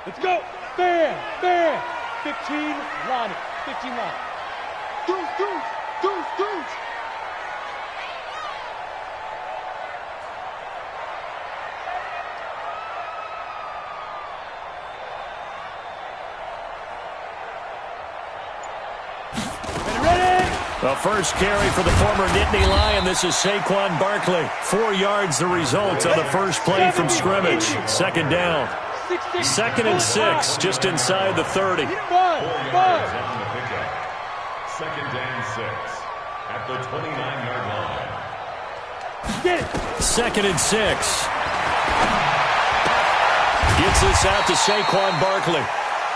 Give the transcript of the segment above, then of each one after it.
Let's go. Bam, bam. 15 line. 15 line. Deuce. The first carry for the former Nittany Lion. This is Saquon Barkley. 4 yards the result on the first play from scrimmage. Second down. 2nd and 6, just inside the 30. 2nd and 6 at the 29-yard line. 2nd and 6. Gets this out to Saquon Barkley.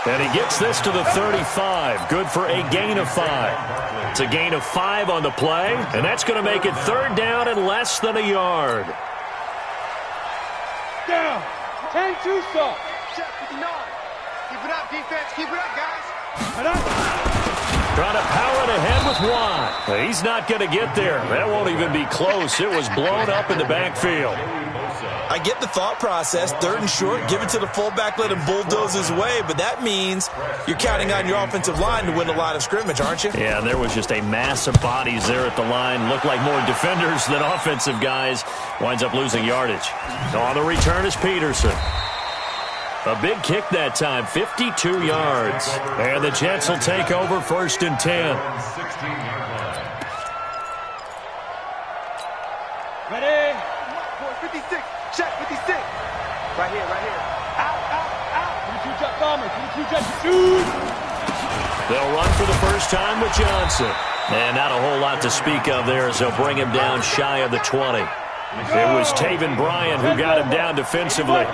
And he gets this to the 35. Good for a gain of 5. It's a gain of 5 on the play, and that's going to make it 3rd down and less than a yard. Down. 10-2 stop. Check 59. Keep it up, defense. Keep it up, guys. Trying to power it ahead with Watt. He's not going to get there. That won't even be close. It was blown up in the backfield. I get the thought process. 3rd and short, give it to the fullback, let him bulldoze his way. But that means you're counting on your offensive line to win the line of scrimmage, aren't you? Yeah, there was just a mass of bodies there at the line. Looked like more defenders than offensive guys. Winds up losing yardage. On the return is Peterson. A big kick that time, 52 yards. And the Jets will take over 1st and 10. Ready? 56. Check 56. Right here. Out. 22 jet bomber. 22 jet shoot. They'll run for the first time with Johnson. And not a whole lot to speak of there as they'll bring him down shy of the 20. It was Taven Bryan who got him down defensively.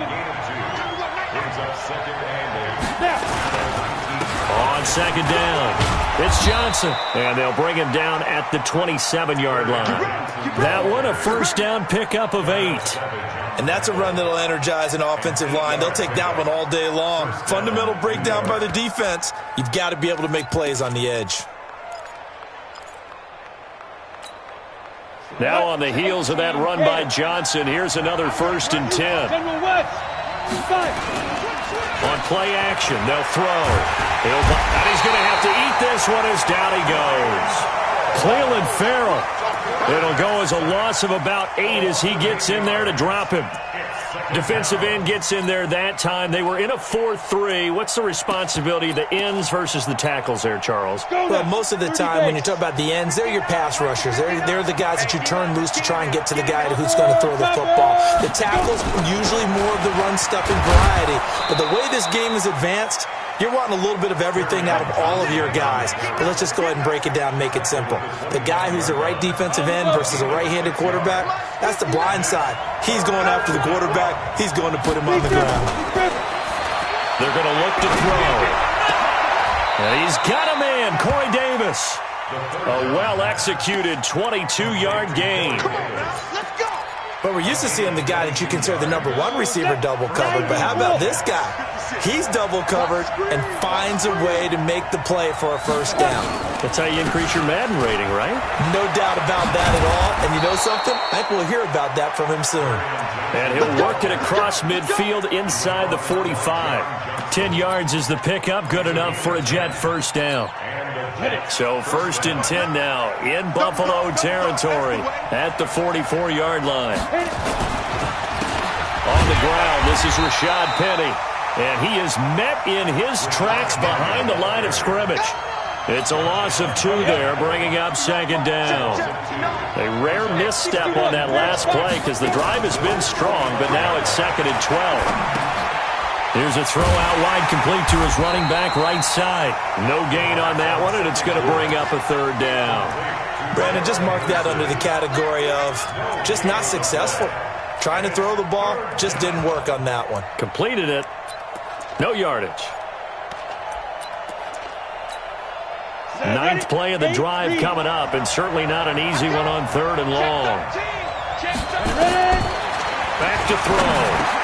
On 2nd down, it's Johnson. And they'll bring him down at the 27-yard line. That one, a first down pickup of 8. And that's a run that'll energize an offensive line. They'll take that one all day long. Fundamental breakdown by the defense. You've got to be able to make plays on the edge. Now on the heels of that run by Johnson, here's another 1st and 10. On play action, they'll throw. And he's going to have to eat this one as down he goes. Cleveland Farrell. It'll go as a loss of about 8 as he gets in there to drop him. Defensive end gets in there that time. They were in a 4-3. What's the responsibility of the ends versus the tackles there, Charles? Well, most of the time when you talk about the ends, they're your pass rushers. They're the guys that you turn loose to try and get to the guy who's going to throw the football. The tackles, usually more of the run-stuffing variety. But the way this game is advanced, you're wanting a little bit of everything out of all of your guys. But let's just go ahead and break it down and make it simple. The guy who's the right defensive end versus a right-handed quarterback, that's the blind side. He's going after the quarterback. He's going to put him on the ground. They're going to look to throw. And he's got a man, Corey Davis. A well-executed 22-yard gain. But we're used to seeing the guy that you consider the #1 receiver double covered. But how about this guy? He's double covered and finds a way to make the play for a first down. That's how you increase your Madden rating, right? No doubt about that at all. And you know something? I think we'll hear about that from him soon. And he'll work it across midfield inside the 45. 10 yards is the pickup. Good enough for a Jet first down. So 1st and 10 now in Buffalo territory at the 44-yard line. On the ground, this is Rashad Penny. And he is met in his tracks behind the line of scrimmage. It's a loss of 2 there, bringing up 2nd down. A rare misstep on that last play because the drive has been strong, but now it's 2nd and 12. Here's a throw out wide, complete to his running back right side. No gain on that one, and it's going to bring up a 3rd down. Brandon, just mark that under the category of just not successful. Trying to throw the ball, just didn't work on that one. Completed it. No yardage. 9th play of the drive coming up, and certainly not an easy one on 3rd and long. Back to throw.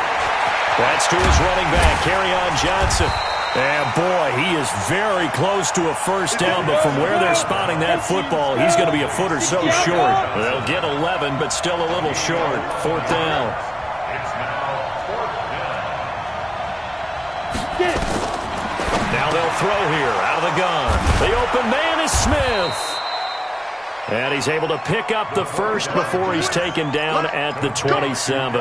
That's to his running back, Kerryon Johnson. And, boy, he is very close to a first down, but from where they're spotting that football, he's going to be a foot or so short. They'll get 11, but still a little short. 4th down. Get it. Now they'll throw here out of the gun. The open man is Smith. And he's able to pick up the first before he's taken down at the 27.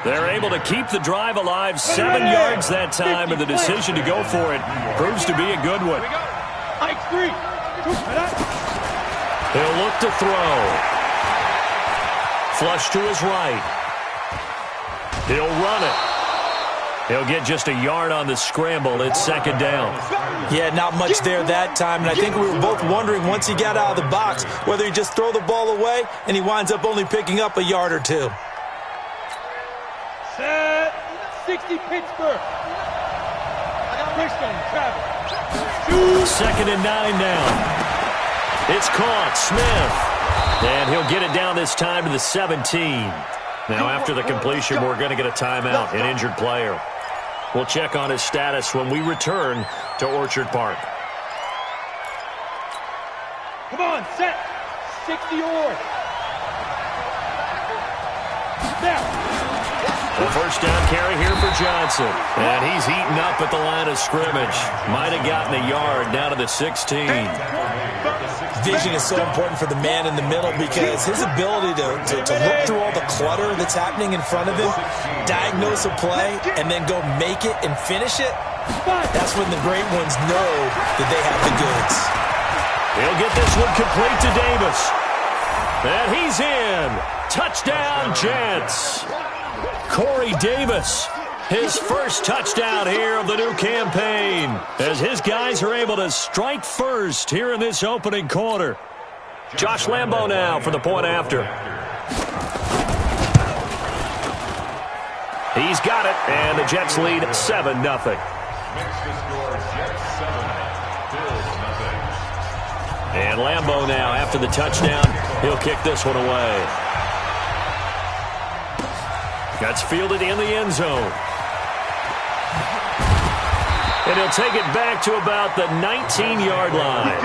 They're able to keep the drive alive, 7 yards that time, and the decision to go for it proves to be a good one. Hike 3. He'll look to throw. Flush to his right. He'll run it. He'll get just a yard on the scramble. It's second down. Yeah, not much there that time. And I think we were both wondering once he got out of the box whether he just throw the ball away and he winds up only picking up a yard or two. Set. 60 Pittsburgh. Christian, travel. Second and 9 now. It's caught. Smith. And he'll get it down this time to the 17. Now, after the completion, we're going to get a timeout, an injured player. We'll check on his status when we return to Orchard Park. Come on, set. 60 or. Now. The first down carry here for Johnson. And he's heating up at the line of scrimmage. Might have gotten a yard down to the 16. Vision is so important for the man in the middle because his ability to look through all the clutter that's happening in front of him, diagnose a play, and then go make it and finish it, that's when the great ones know that they have the goods. He'll get this one complete to Davis. And he's in. Touchdown, Jets. Corey Davis, his first touchdown here of the new campaign, as his guys are able to strike first here in this opening quarter. Josh Lambo now for the point after. He's got it, and the Jets lead 7-0. And Lambo now after the touchdown, he'll kick this one away. That's fielded in the end zone. And he'll take it back to about the 19-yard line.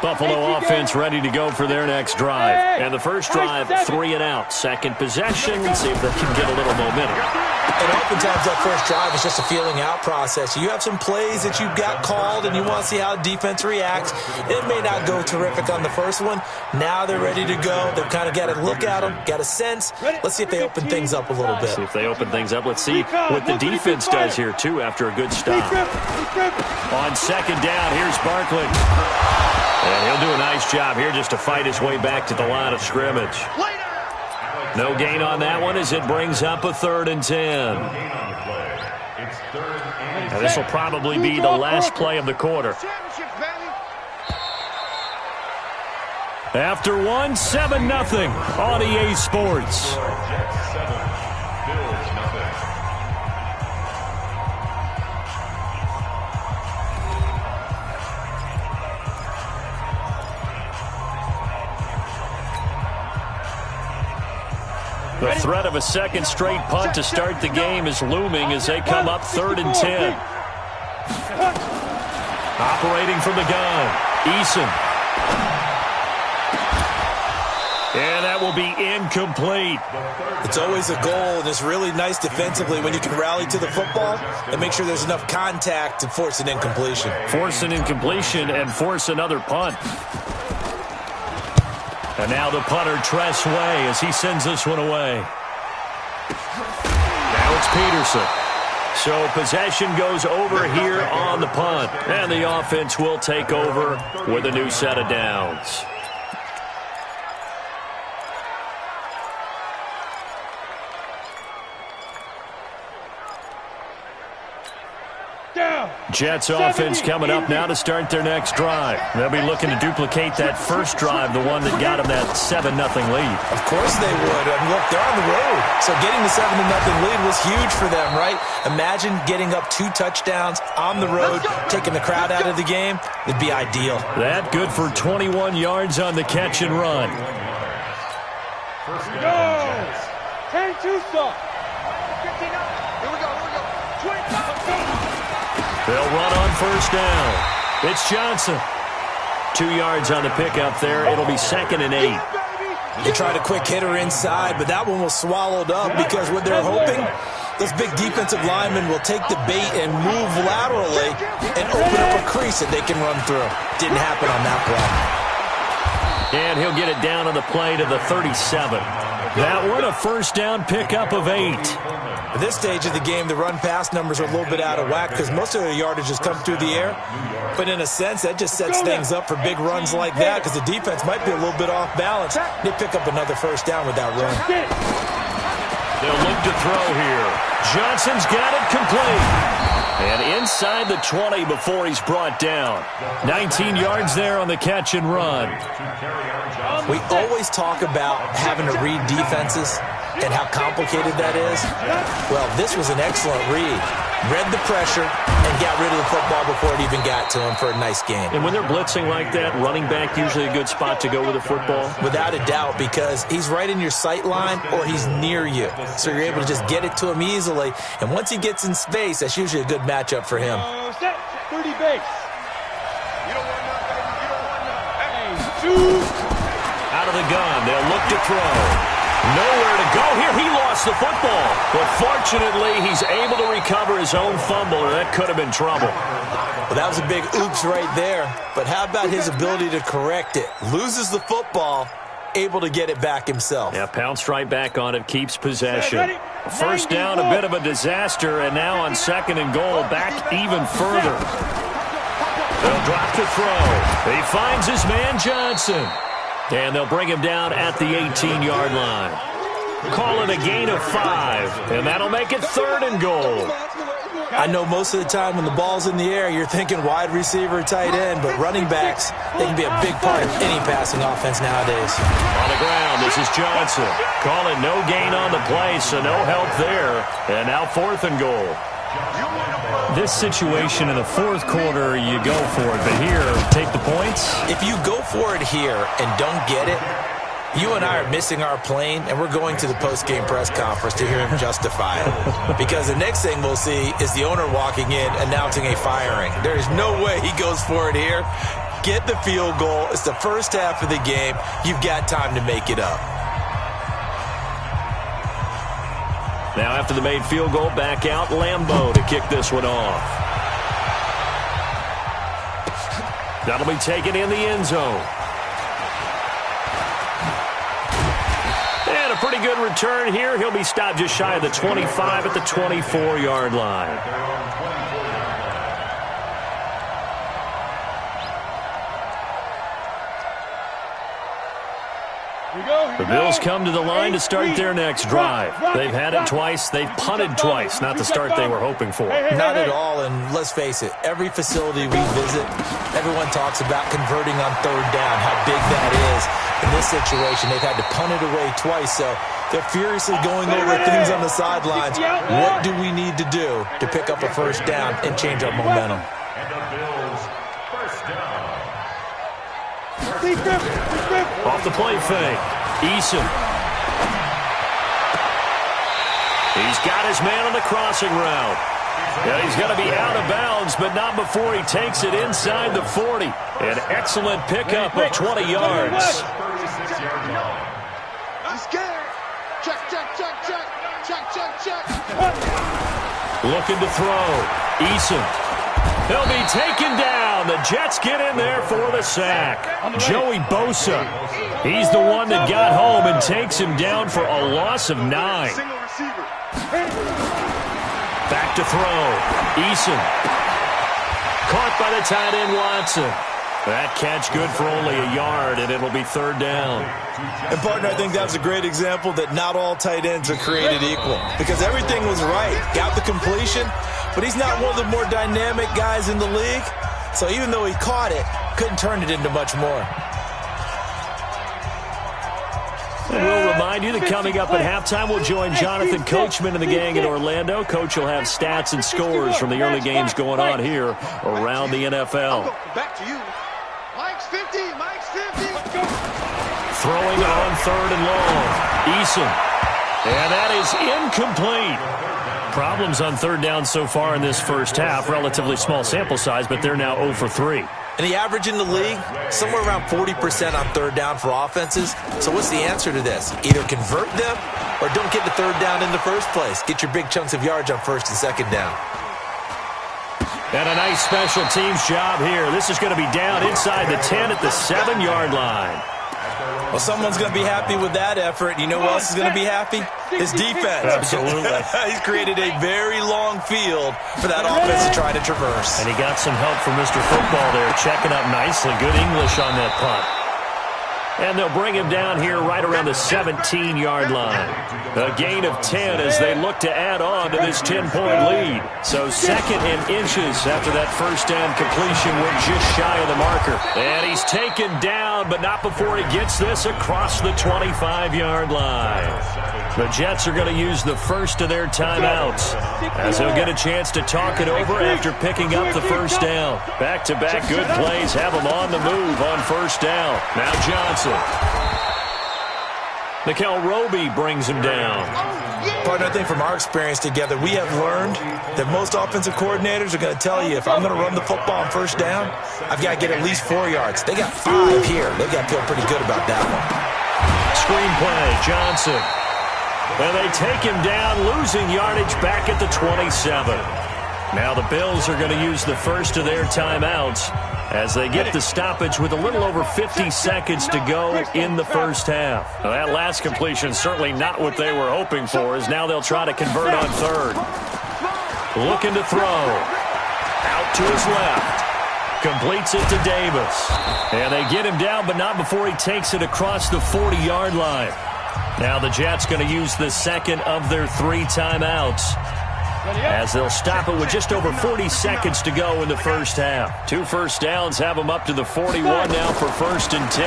Buffalo offense ready to go for their next drive. And the first drive, 3 and out. Second possession, and see if they can get a little momentum. And oftentimes that first drive is just a feeling out process. You have some plays that you've got called and you want to see how defense reacts. It may not go terrific on the first one. Now they're ready to go. They've kind of got to look at them, got a sense. Let's see if they open things up a little bit. See if they open things up. Let's see what the defense does here, too, after a good stop. On second down, here's Barkley. And he'll do a nice job here just to fight his way back to the line of scrimmage. No gain on that one as it brings up a 3rd and 10. Now this will probably be the last play of the quarter. After one, 7-0 on EA Sports. The threat of a second straight punt to start the game is looming as they come up 3rd and 10. Operating from the gun, Eason. And that will be incomplete. It's always a goal, and it's really nice defensively when you can rally to the football and make sure there's enough contact to force an incompletion. Force an incompletion and force another punt. And now the punter, Tress Way, as he sends this one away. Now it's Peterson. So possession goes over here on the punt. And the offense will take over with a new set of downs. Jets offense coming up now to start their next drive. They'll be looking to duplicate that first drive, the one that got them that 7-0 lead. Of course they would. I mean, look, they're on the road. So getting the 7-0 lead was huge for them, right? Imagine getting up 2 touchdowns on the road, taking the crowd out of the game. It'd be ideal. That good for 21 yards on the catch and run. Go! 10-2 stop. Here we go. 25. They'll run on first down. It's Johnson. 2 yards on the pickup there. It'll be 2nd and 8. They tried a quick hitter inside, but that one was swallowed up because what they're hoping, those big defensive linemen will take the bait and move laterally and open up a crease that they can run through. Didn't happen on that play. And he'll get it down on the play to the 37. That one, a first down pickup of 8. At this stage of the game, the run-pass numbers are a little bit out of whack because most of their yardage has come through the air. But in a sense, that just sets things up for big runs like that because the defense might be a little bit off balance. They pick up another first down with that run. They'll look to throw here. Johnson's got it complete. And inside the 20 before he's brought down. 19 yards there on the catch and run. We always talk about having to read defenses and how complicated that is. Well, this was an excellent read. Read the pressure and got rid of the football before it even got to him for a nice gain. And when they're blitzing like that, running back usually a good spot to go with the football? Without a doubt, because he's right in your sight line or he's near you. So you're able to just get it to him easily. And once he gets in space, that's usually a good matchup for him. Set 30 base. You don't want none, baby. You don't want none. Hey, Out of the gun, they'll look to throw. Nowhere to go here. He lost the football. But fortunately, he's able to recover his own fumble, or that could have been trouble. Well, that was a big oops right there. But how about his ability to correct it? Loses the football, able to get it back himself. Yeah, pounced right back on it, keeps possession. First down, a bit of a disaster, and now on 2nd and goal, back even further. They'll drop to throw. He finds his man Johnson. And they'll bring him down at the 18-yard line. Call it a gain of 5, and that'll make it 3rd and goal. I know most of the time when the ball's in the air, you're thinking wide receiver, tight end, but running backs, they can be a big part of any passing offense nowadays. On the ground, this is Johnson. Call it no gain on the play, so no help there. And now 4th and goal. This situation in the 4th quarter, you go for it. But here, take the points. If you go for it here and don't get it, you and I are missing our plane, and we're going to the post-game press conference to hear him justify it. Because the next thing we'll see is the owner walking in announcing a firing. There is no way he goes for it here. Get the field goal. It's the first half of the game. You've got time to make it up. Now after the made field goal, back out Lambeau to kick this one off. That'll be taken in the end zone. And a pretty good return here. He'll be stopped just shy of the 25 at the 24-yard line. The Bills come to the line to start their next drive. They've had it twice. They've punted twice. Not the start they were hoping for. Not at all, and let's face it, every facility we visit, everyone talks about converting on 3rd down, how big that is. In this situation, they've had to punt it away twice, so they're furiously going over things on the sidelines. What do we need to do to pick up a first down and change our momentum? And the Bills' first down. Off the play fake. Eason. He's got his man on the crossing route. Yeah, he's going to be out of bounds, but not before he takes it inside the 40. An excellent pickup of 20 yards. 36-yard line. I'm scared. Check, check, check, check. Check, check, check. Looking to throw. Eason. He'll be taken down. The Jets get in there for the sack. Joey Bosa. He's the one that got home and takes him down for a loss of 9. Single receiver. Back to throw. Eason. Caught by the tight end Watson. That catch good for only a yard, and it'll be 3rd down. And, partner, I think that's a great example that not all tight ends are created equal. Because everything was right. Got the completion, but he's not one of the more dynamic guys in the league. So even though he caught it, couldn't turn it into much more. And we'll remind you that coming up at halftime, we'll join Jonathan Coachman and the gang in Orlando. Coach will have stats and scores from the early games going on here around the NFL. Back to you. Mike's 50. Mike's 50. Throwing on 3rd and long. Eason. And that is incomplete. Problems on 3rd down so far in this first half. Relatively small sample size, but they're now 0 for 3. And the average in the league, somewhere around 40% on third down for offenses. So what's the answer to this? Either convert them or don't get the third down in the first place. Get your big chunks of yards on first and second down. And a nice special teams job here. This is going to be down inside the 10 at the 7-yard line. Well, someone's going to be happy with that effort. You know who else is going to be happy? His defense. Absolutely. He's created a very long field for that offense to try to traverse. And he got some help from Mr. Football there, checking up nicely. Good English on that punt. And they'll bring him down here right around the 17-yard line. A gain of 10 as they look to add on to this 10-point lead. So second and inches after that first down completion went just shy of the marker. And he's taken down, but not before he gets this across the 25-yard line. The Jets are going to use the first of their timeouts as they'll get a chance to talk it over after picking up the first down. Back-to-back good plays have them on the move on first down. Now Johnson. Nickel Roby brings him down. Partner, I think from our experience together, we have learned that most offensive coordinators are going to tell you, if I'm going to run the football on first down, I've got to get at least 4 yards. They got 5 here. They've got to feel pretty good about that one. Screenplay, Johnson. And they take him down, losing yardage back at the 27. Now the Bills are going to use the first of their timeouts as they get the stoppage with a little over 50 seconds to go in the first half. Now that last completion certainly not what they were hoping for, as now they'll try to convert on third. Looking to throw. Out to his left. Completes it to Davis. And they get him down, but not before he takes it across the 40-yard line. Now the Jets going to use the second of their 3 timeouts, as they'll stop it with just over 40 seconds to go in the first half. 2 first downs have them up to the 41 now for first and 10.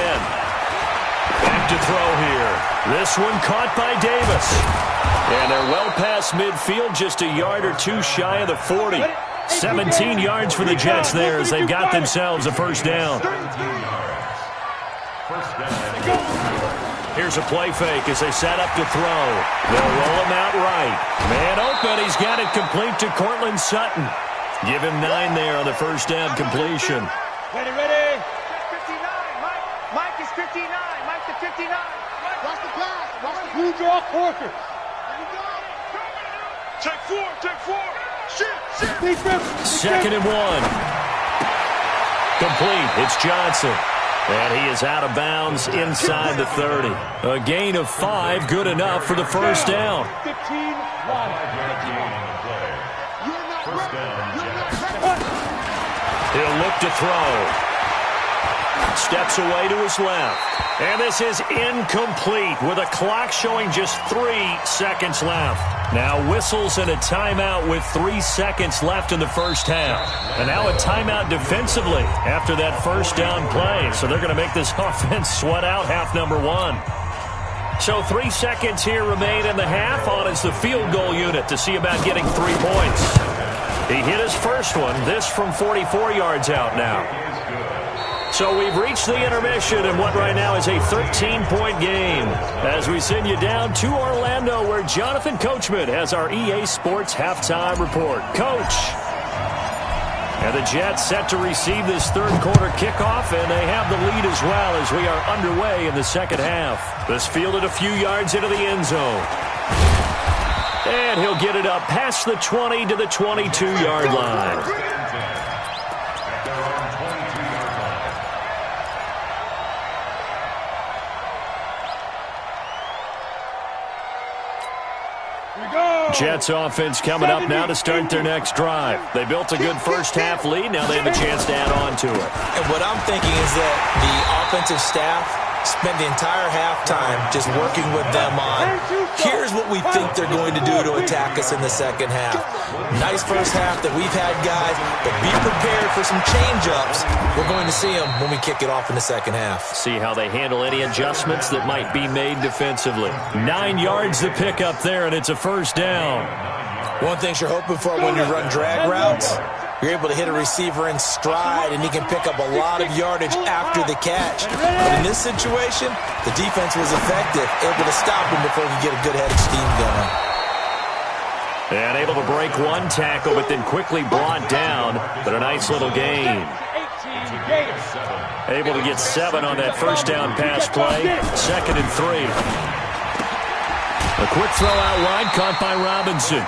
Back to throw here. This one caught by Davis. And they're well past midfield, just a yard or 2 shy of the 40. 17 yards for the Jets there as they've got themselves a first down. Here's a play fake as they set up to throw. They'll roll him out right. Man open. He's got it complete to Cortland Sutton. Give him 9 there on the first down completion. Ready, ready. 59. Mike is 59. Mike to 59. Watch the pass. Watch the Blue draw Corker. Check 4. Check 4. Shit. Big rip. Second and 1. Complete. It's Johnson. And he is out of bounds inside the 30. A gain of 5, good enough for the first down. 15, 1. He'll look to throw. Steps away to his left. And this is incomplete with a clock showing just 3 seconds left. Now whistles and a timeout with 3 seconds left in the first half. And now a timeout defensively after that first down play. So they're going to make this offense sweat out half number 1. So 3 seconds here remain in the half. On is the field goal unit to see about getting 3 points. He hit his first one. This from 44 yards out now. So we've reached the intermission in what right now is a 13-point game as we send you down to Orlando, where Jonathan Coachman has our EA Sports halftime report. Coach. And the Jets set to receive this third quarter kickoff, and they have the lead as well as we are underway in the second half. This fielded a few yards into the end zone. And he'll get it up past the 20 to the 22-yard line. Jets offense coming up now to start their next drive. They built a good first half lead. Now they have a chance to add on to it. And what I'm thinking is that the offensive staff spent the entire halftime just working with them on, here's what we think they're going to do to attack us in the second half. Nice first half that we've had, guys, but be prepared for some change-ups. We're going to see them when we kick it off in the second half. See how they handle any adjustments that might be made defensively. 9 yards to pick up there, and it's a first down. One thing you're hoping for when you run drag routes, you're able to hit a receiver in stride, and he can pick up a lot of yardage after the catch. But in this situation, the defense was effective, able to stop him before he could get a good head of steam going. And able to break one tackle, but then quickly brought down, but a nice little gain. Able to get 7 on that first down pass play. 2nd and 3. A quick throw out wide, caught by Robinson.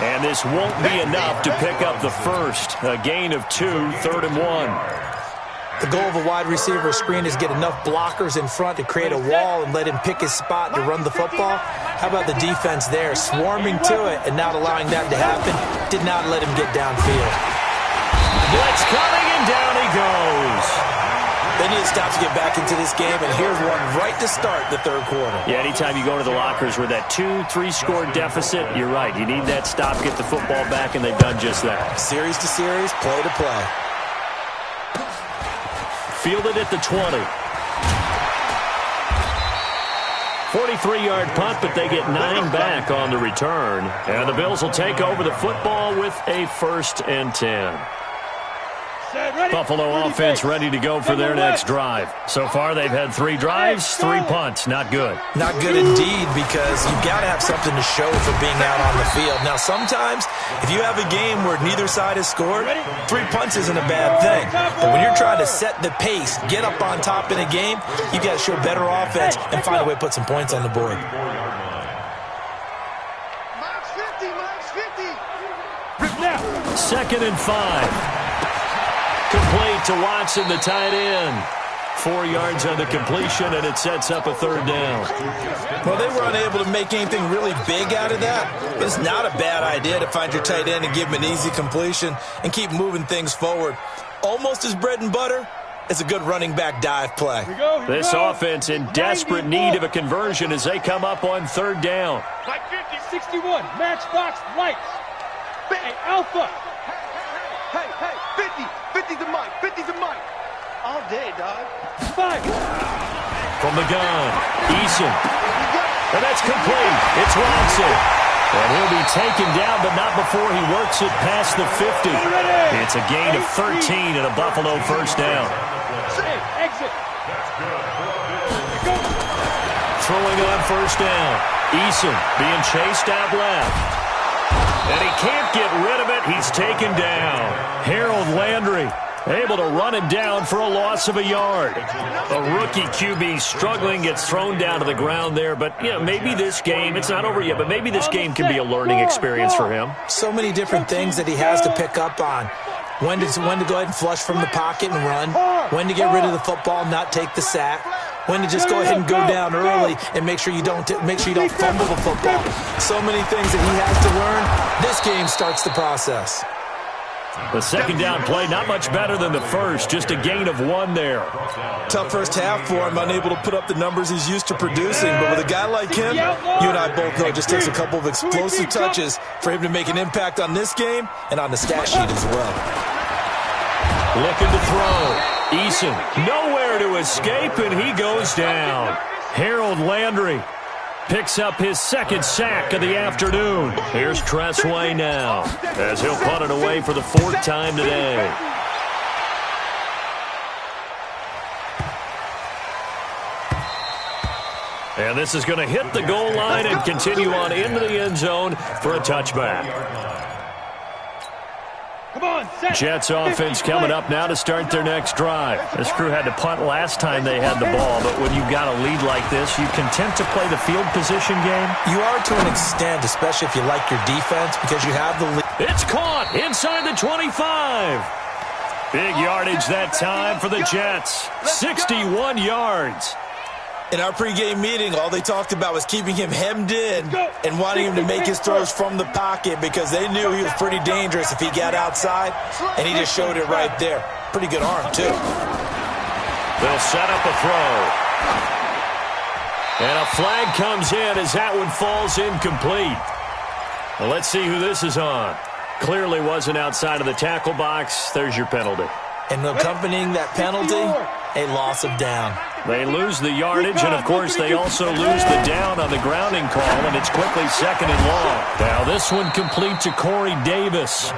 And this won't be enough to pick up the first. A gain of 2, 3rd and 1. The goal of a wide receiver screen is get enough blockers in front to create a wall and let him pick his spot to run the football. How about the defense there, swarming to it and not allowing that to happen? Did not let him get downfield. Blitz coming, and down he goes. They need to stop to get back into this game, and here's one right to start the third quarter. Yeah, anytime you go to the lockers with that 2-3 score deficit, you're right. You need that stop, get the football back, and they've done just that. Series to series, play to play. Fielded at the 20. 43-yard punt, but they get 9 back on the return. And the Bills will take over the football with a 1st and 10. Buffalo offense ready to go for their next drive. So far, they've had 3 drives, 3 punts. Not good. Not good indeed, because you've got to have something to show for being out on the field. Now, sometimes, if you have a game where neither side has scored, 3 punts isn't a bad thing. But when you're trying to set the pace, get up on top in a game, you've got to show better offense and find a way to put some points on the board. Mike's 50, Mike's 50. 2nd and 5. Complete to Watson, the tight end. 4 yards on the completion, and it sets up a 3rd down. Well, they were unable to make anything really big out of that, but it's not a bad idea to find your tight end and give him an easy completion and keep moving things forward. Almost as bread and butter, it's a good running back dive play. This offense in desperate need of a conversion as they come up on 3rd down. Mike 50, 61, Matchbox Lights. Hey, Alpha. Hey, 50. 50's a Mike. 50's a Mike. All day, dog. 5. From the gun, Eason. And that's complete. It's Watson. And he'll be taken down, but not before he works it past the 50. It's a gain of 13 and a Buffalo 1st down. Exit. Throwing on 1st down. Eason being chased out left. And he can't get rid of it. He's taken down. Harold Landry able to run him down for a loss of a yard. A rookie QB struggling, gets thrown down to the ground there. But, you know, maybe this game, it's not over yet, but maybe this game can be a learning experience for him. So many different things that he has to pick up on. When to go ahead and flush from the pocket and run. When to get rid of the football, not take the sack. When to just go ahead and go down early and make sure you don't fumble the football. So many things that he has to learn. This game starts the process. The 2nd down play, not much better than the first, just a gain of 1 there. Tough first half for him, unable to put up the numbers he's used to producing. But with a guy like him, you and I both know it just takes a couple of explosive touches for him to make an impact on this game and on the stat sheet as well. Looking to throw. Eason nowhere to escape, and he goes down. Harold Landry picks up his 2nd sack of the afternoon. Here's Tressway now as he'll punt it away for the 4th time today. And this is going to hit the goal line and continue on into the end zone for a touchback. Jets offense coming up now to start their next drive. This crew had to punt last time they had the ball, but when you've got a lead like this, you content to play the field position game? You are to an extent, especially if you like your defense, because you have the lead. It's caught inside the 25. Big yardage that time for the Jets. 61 yards. In our pregame meeting, all they talked about was keeping him hemmed in and wanting him to make his throws from the pocket because they knew he was pretty dangerous if he got outside, and he just showed it right there. Pretty good arm, too. They'll set up a throw. And a flag comes in as that one falls incomplete. Well, let's see who this is on. Clearly wasn't outside of the tackle box. There's your penalty. And accompanying that penalty, a loss of down. They lose the yardage, and, of course, they also lose the down on the grounding call, and it's quickly 2nd and long. Now this one complete to Corey Davis.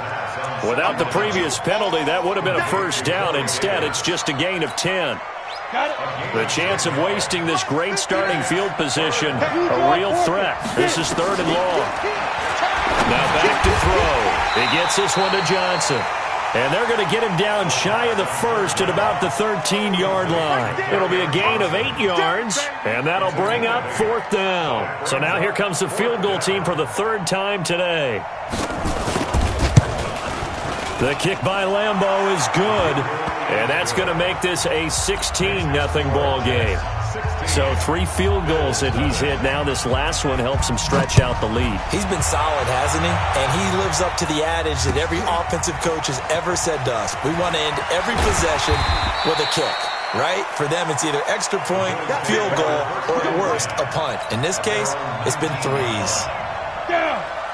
Without the previous penalty, that would have been a 1st down. Instead, it's just a gain of 10. The chance of wasting this great starting field position, a real threat. This is 3rd and long. Now back to throw. He gets this one to Johnson. And they're going to get him down shy of the first at about the 13-yard line. It'll be a gain of 8 yards, and that'll bring up 4th down. So now here comes the field goal team for the 3rd time today. The kick by Lambeau is good, and that's going to make this a 16-0 ball game. So 3 field goals that he's hit now. This last one helps him stretch out the lead. He's been solid, hasn't he? And he lives up to the adage that every offensive coach has ever said to us. We want to end every possession with a kick, right? For them, it's either extra point, field goal, or at worst, a punt. In this case, it's been 3s.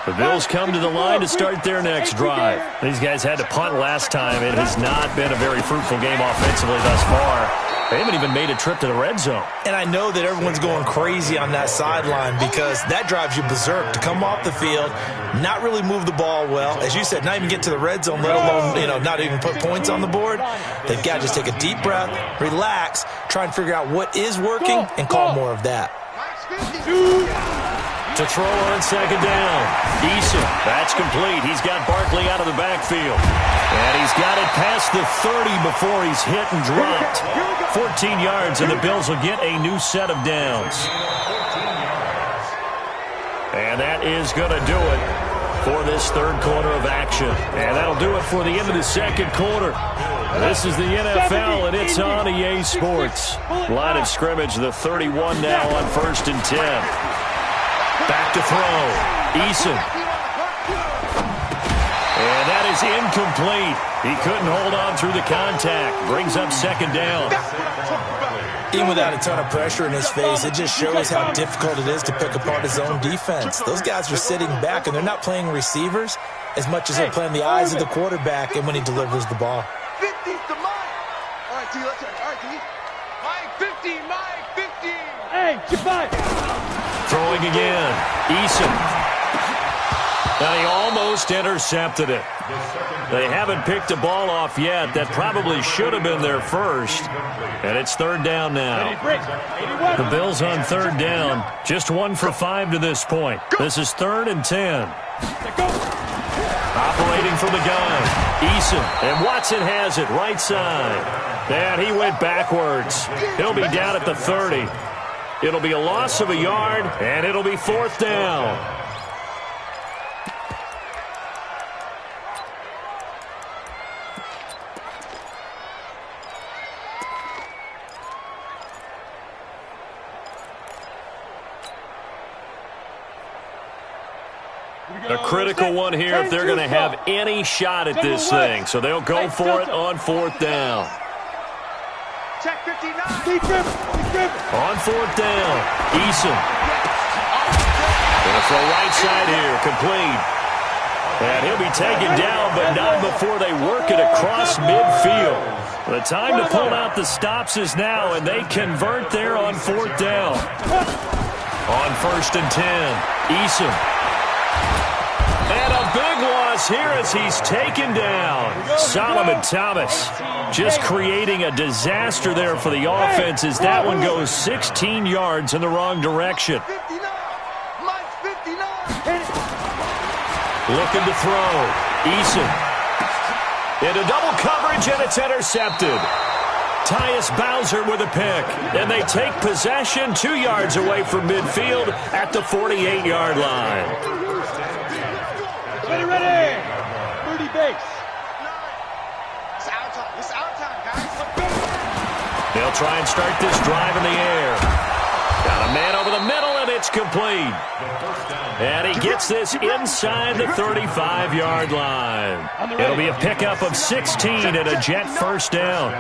The Bills come to the line to start their next drive. These guys had to punt last time. It has not been a very fruitful game offensively thus far. They haven't even made a trip to the red zone. And I know that everyone's going crazy on that sideline because that drives you berserk to come off the field, not really move the ball well. As you said, not even get to the red zone, let alone, not even put points on the board. They've got to just take a deep breath, relax, try and figure out what is working and call more of that. To throw on 2nd down. Eason, that's complete. He's got Barkley out of the backfield. And he's got it past the 30 before he's hit and dropped. 14 yards, and the Bills will get a new set of downs. And that is going to do it for this 3rd quarter of action. And that'll do it for the end of the 2nd quarter. This is the NFL, and it's on EA Sports. Line of scrimmage, the 31 now on 1st and 10. Back to throw. Eason. And that is incomplete. He couldn't hold on through the contact. Brings up 2nd down. Even without a ton of pressure in his face, it just shows how difficult it is to pick apart his own defense. Those guys are sitting back, and they're not playing receivers as much as they're playing the eyes of the quarterback and when he delivers the ball. 50's the Mike. All right, D, let's go. All right, D. Mike 50, Mike 50. Hey, Javon. Throwing again. Eason. And he almost intercepted it. They haven't picked a ball off yet. That probably should have been their first. And it's 3rd down now. The Bills on 3rd down. Just 1 for 5 to this point. This is 3rd and 10. Operating from the gun. Eason. And Watson has it right side. And he went backwards. He'll be down at the 30. It'll be a loss of a yard, and it'll be 4th down. A critical one here if they're going to have any shot at this thing. So they'll go for it on 4th down. Check 59. On 4th down, Eason. Gonna throw right side here, complete. And he'll be taken down, but not before they work it across midfield. The time to pull out the stops is now, and they convert there on 4th down. On 1st and 10, Eason. And a big loss here as he's taken down. Solomon Thomas just creating a disaster there for the offense as that one goes 16 yards in the wrong direction. 59. Mike 59. Looking to throw. Eason. Into double coverage, and it's intercepted. Tyus Bowser with a pick. And they take possession 2 yards away from midfield at the 48-yard line. Ready. 30 base. It's our time. It's our time, guys. They'll try and start this drive in the air. Got a man over the middle, and it's complete. And he gets this inside the 35-yard line. It'll be a pickup of 16 and a Jet 1st down.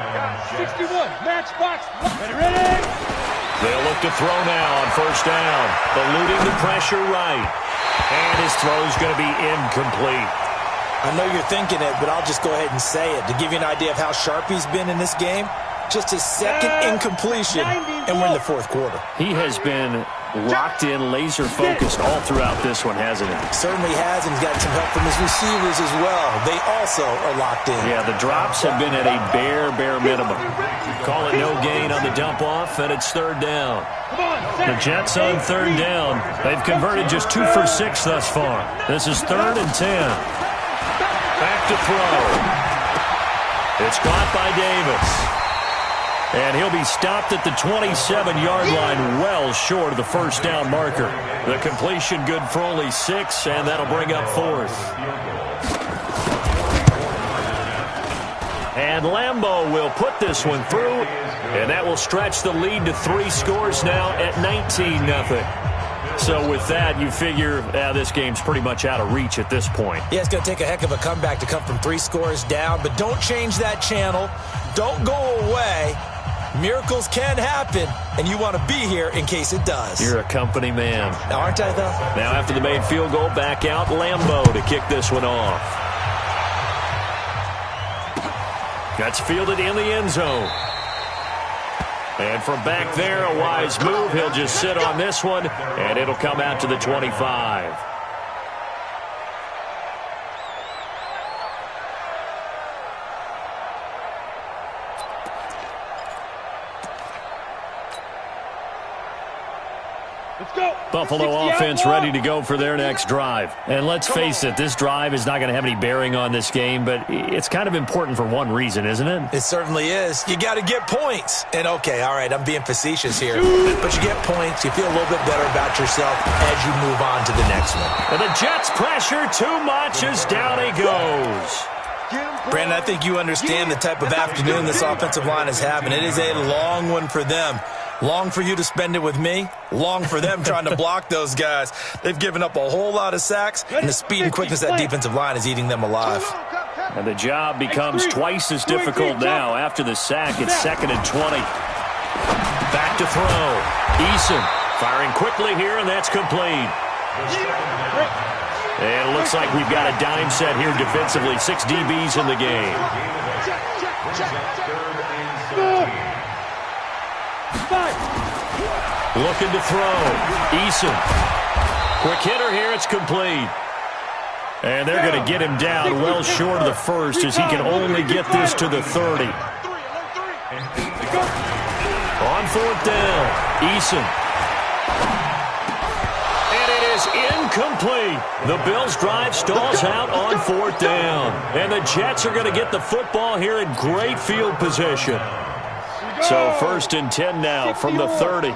61, matchbox. Ready. They'll look to throw now on 1st down. Eluding the pressure right. And his throw's going to be incomplete. I know you're thinking it, but I'll just go ahead and say it. To give you an idea of how sharp he's been in this game, just his 2nd incompletion, and we're in the 4th quarter. He has been locked in, laser-focused all throughout this one, hasn't he? Certainly has, and he's got some help from his receivers as well. They also are locked in. Yeah, the drops have been at a bare minimum. Call it no gain on the dump-off, and it's 3rd down. The Jets on 3rd down. They've converted just 2 for 6 thus far. This is 3rd and 10. Back to throw. It's caught by Davis. And he'll be stopped at the 27-yard line, well short of the first down marker. The completion good for only 6, and that'll bring up 4th. And Lambeau will put this one through, and that will stretch the lead to 3 scores now at 19-0. So with that, you figure this game's pretty much out of reach at this point. Yeah, it's going to take a heck of a comeback to come from 3 scores down, but don't change that channel. Don't go away. Miracles can happen, and you want to be here in case it does. You're a company man. Now, aren't I, though? Now, after the made field goal, back out Lambeau to kick this one off. That's fielded in the end zone. And from back there, a wise move. He'll just sit on this one, and it'll come out to the 25. Buffalo offense ready to go for their next drive. And let's face it, this drive is not going to have any bearing on this game, but it's kind of important for one reason, isn't it? It certainly is. You got to get points. And, okay, all right, I'm being facetious here. But you get points. You feel a little bit better about yourself as you move on to the next one. And the Jets pressure too much as down he goes. Brandon, I think you understand the type of afternoon this offensive line is having. It is a long one for them. Long for you to spend it with me. Long for them trying to block those guys. They've given up a whole lot of sacks, and the speed and quickness of that defensive line is eating them alive. And the job becomes twice as difficult now. After the sack, it's 2nd and 20. Back to throw. Eason firing quickly here, and that's complete. And it looks like we've got a dime set here defensively. 6 DBs in the game. Looking to throw. Eason. Quick hitter here. It's complete. And they're going to get him down well short of the first as he can only get this to the 30. On 4th down. Eason. And it is incomplete. The Bills' drive stalls out on 4th down. And the Jets are going to get the football here in great field position. So 1st and 10 now from the 30.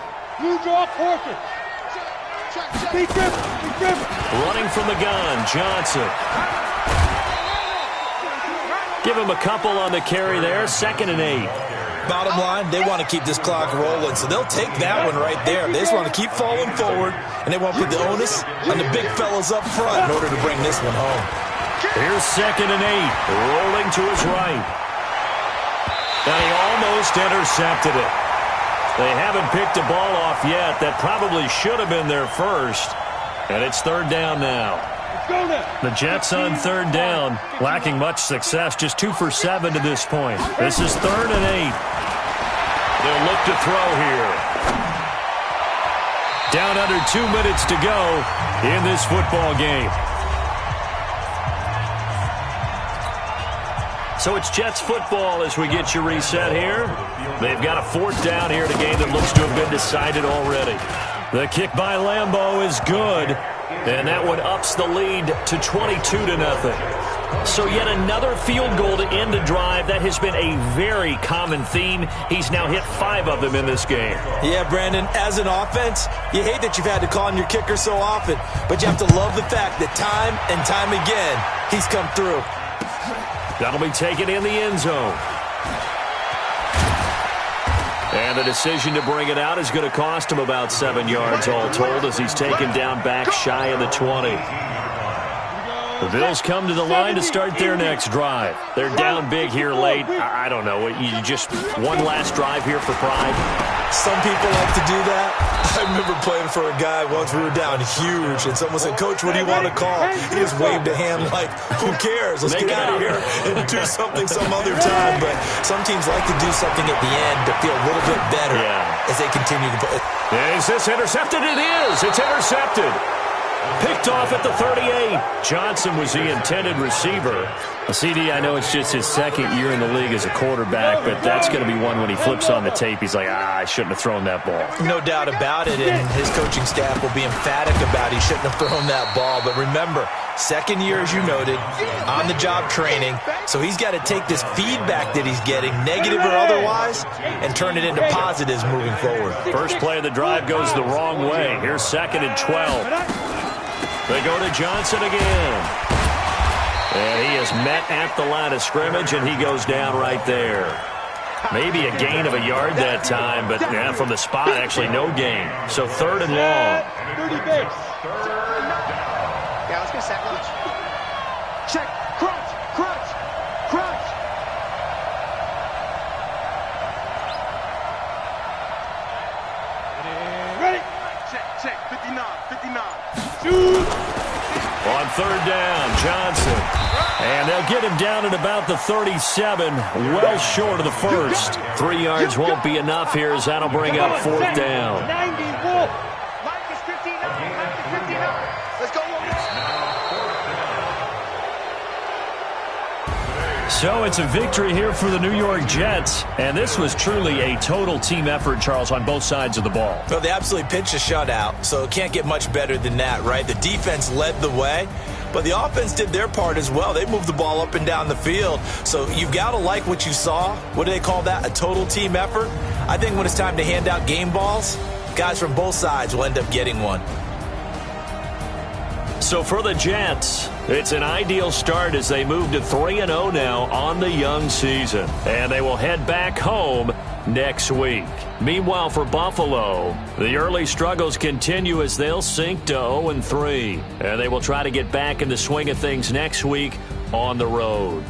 Running from the gun, Johnson. Give him a couple on the carry there. 2nd and 8. Bottom line, they want to keep this clock rolling, so they'll take that one right there. They just want to keep falling forward, and they want to put the onus on the big fellas up front in order to bring this one home. Here's 2nd and 8. Rolling to his right. And he almost intercepted it. They haven't picked a ball off yet. That probably should have been their first. And it's 3rd down now. The Jets on 3rd down, lacking much success, just 2 for 7 to this point. This is 3rd and 8. They'll look to throw here. Down under 2 minutes to go in this football game. So it's Jets football as we get you reset here. They've got a 4th down here in a game that looks to have been decided already. The kick by Lambeau is good, and that one ups the lead to 22-0. So yet another field goal to end a drive. That has been a very common theme. He's now hit 5 of them in this game. Yeah, Brandon, as an offense, you hate that you've had to call on your kicker so often, but you have to love the fact that time and time again, he's come through. That'll be taken in the end zone. And the decision to bring it out is going to cost him about 7 yards all told as he's taken down back shy of the 20. The Bills come to the line to start their next drive. They're down big here late. I don't know. You just one last drive here for pride? Some people like to do that. I remember playing for a guy once. We were down huge, and someone said, "Coach, what do you want to call?" He just waved a hand like, "Who cares? Let's get out of here and do something some other time." But some teams like to do something at the end to feel a little bit better as they continue to play. Is this intercepted? It is. It's intercepted. Picked off at the 38. Johnson was the intended receiver. CD, I know it's just his 2nd year in the league as a quarterback, but that's going to be one when he flips on the tape. He's like, I shouldn't have thrown that ball. No doubt about it, and his coaching staff will be emphatic about he shouldn't have thrown that ball. But remember, Second year, as you noted, on-the-job training. So he's got to take this feedback that he's getting, negative or otherwise, and turn it into positives moving forward. First play of the drive goes the wrong way. Here's 2nd and 12. They go to Johnson again. And he is met at the line of scrimmage, and he goes down right there. Maybe a gain of a yard that time, but from the spot, actually no gain. So 3rd and long. 30 base. Yeah, let's get set. Launch. Check. Crunch. Crunch. Crunch. Ready. Check. 59. 59. Shoot. On 3rd down, Johnson. And they'll get him down at about the 37, well short of the first. 3 yards won't be enough here as that'll bring up 4th down. 90 Wolf. Mike is 59. Mike is 59. Let's go, Wolf. So it's a victory here for the New York Jets, and this was truly a total team effort, Charles, on both sides of the ball. Well, they absolutely pitched a shutout, so it can't get much better than that, right? The defense led the way, but the offense did their part as well. They moved the ball up and down the field, so you've got to like what you saw. What do they call that? A total team effort? I think when it's time to hand out game balls, guys from both sides will end up getting one. So for the Jets, it's an ideal start as they move to 3-0 now on the young season. And they will head back home next week. Meanwhile, for Buffalo, the early struggles continue as they'll sink to 0-3. And they will try to get back in the swing of things next week on the road.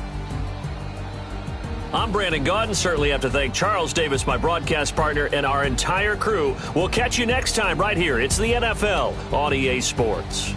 I'm Brandon Gaudin. Certainly have to thank Charles Davis, my broadcast partner, and our entire crew. We'll catch you next time right here. It's the NFL on EA Sports.